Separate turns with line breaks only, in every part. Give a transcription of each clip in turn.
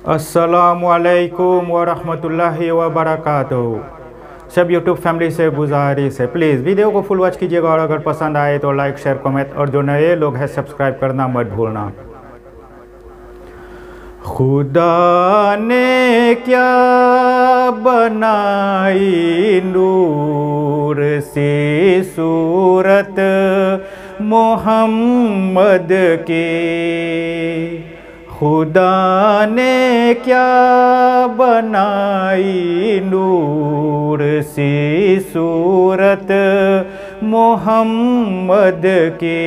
अस्सलामुअलैकुम वरहमतुल्लाहि वबरकातुहू। सब यूट्यूब फैमिली से गुजारिश है, प्लीज़ वीडियो को फुल वॉच कीजिएगा और अगर पसंद आए तो लाइक शेयर कमेंट और जो नए लोग हैं सब्सक्राइब करना मत भूलना। खुदा ने क्या बनाई नूर सी सूरत मोहम्मद की। खुदा ने क्या बनाई नूर सी सूरत मोहम्मद की।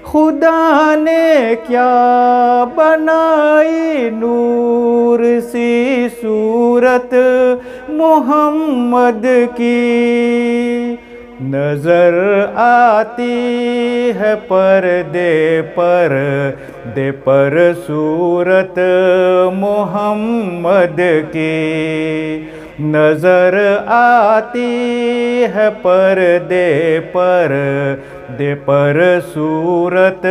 खुदा ने क्या बनाई नूर सी सूरत मोहम्मद की। नजर आती है पर्दे पर सूरत मोहम्मद की। नजर आती है पर्दे पर सूरत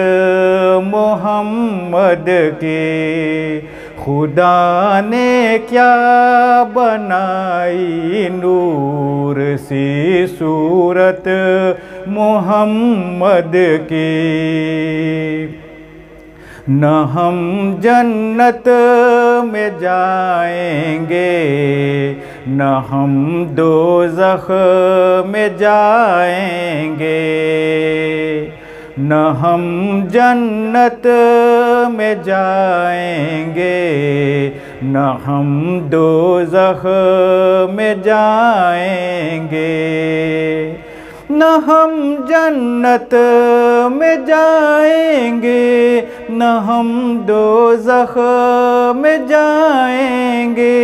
मोहम्मद की। खुदा ने क्या बनाई नूर सी सूरत मोहम्मद की। न हम जन्नत में जाएंगे न हम दोज़ख में जाएंगे। न हम जन्नत में जाएंगे न हम दोज़ख में जाएंगे। न हम जन्नत में जाएंगे न हम दोज़ख में जाएंगे।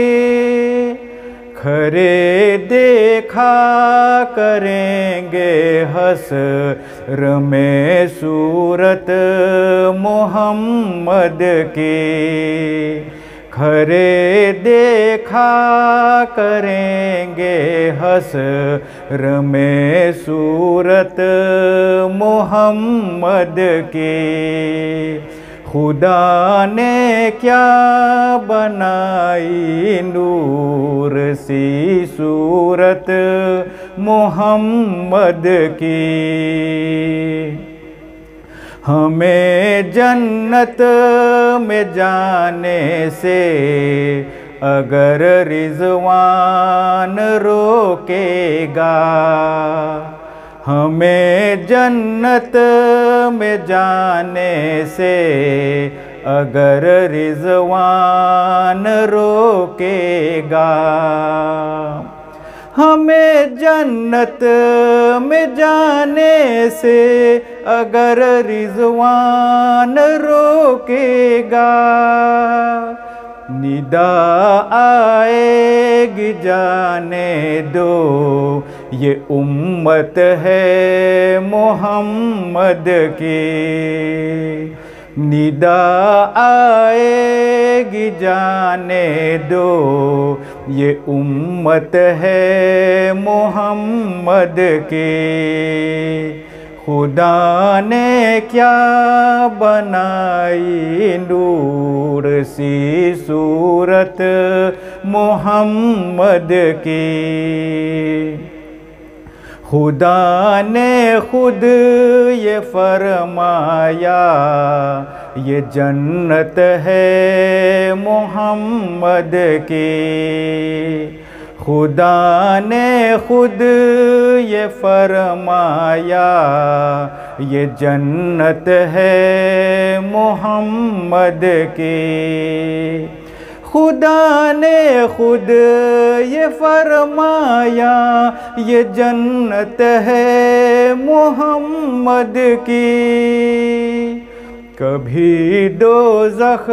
खरे देखा करेंगे हश्र में सूरत मोहम्मद की। खरे देखा करेंगे हश्र में सूरत मोहम्मद की। खुदा ने क्या बनाई नूर सी सूरत मोहम्मद की। हमें जन्नत में जाने से अगर रिज़वान रोकेगा। हमें जन्नत में जाने से अगर रिज़वान रोकेगा। हमें जन्नत में जाने से अगर रिज़वान रोकेगा। निदा आएगी जाने दो ये उम्मत है मोहम्मद की। निदा आएगी जाने दो ये उम्मत है मोहम्मद की। खुदा ने क्या बनाई नूर सी सूरत मोहम्मद की। खुदा ने खुद ये फरमाया ये जन्नत है मोहम्मद की। खुदा ने खुद ये फरमाया ये जन्नत है मोहम्मद की। खुदा ने खुद ये फरमाया ये जन्नत है मोहम्मद की। कभी दोज़ख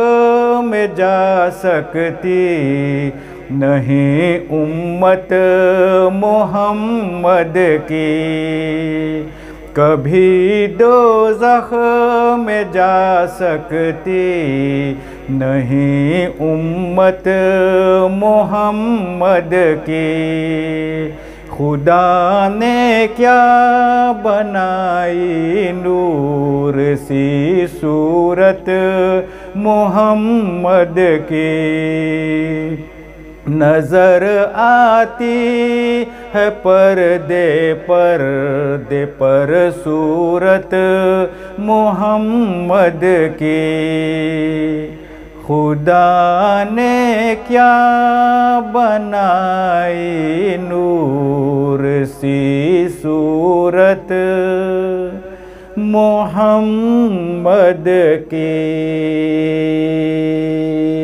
में जा सकती नहीं उम्मत मोहम्मद की। कभी दोज़ख में जा सकती नहीं उम्मत मोहम्मद की। खुदा ने क्या बनाई नूर सी सूरत मोहम्मद की, नजर आती है पर्दे पर सूरत मोहम्मद की। खुदा ने क्या बनाई नूर सी सूरत मोहम्मद की।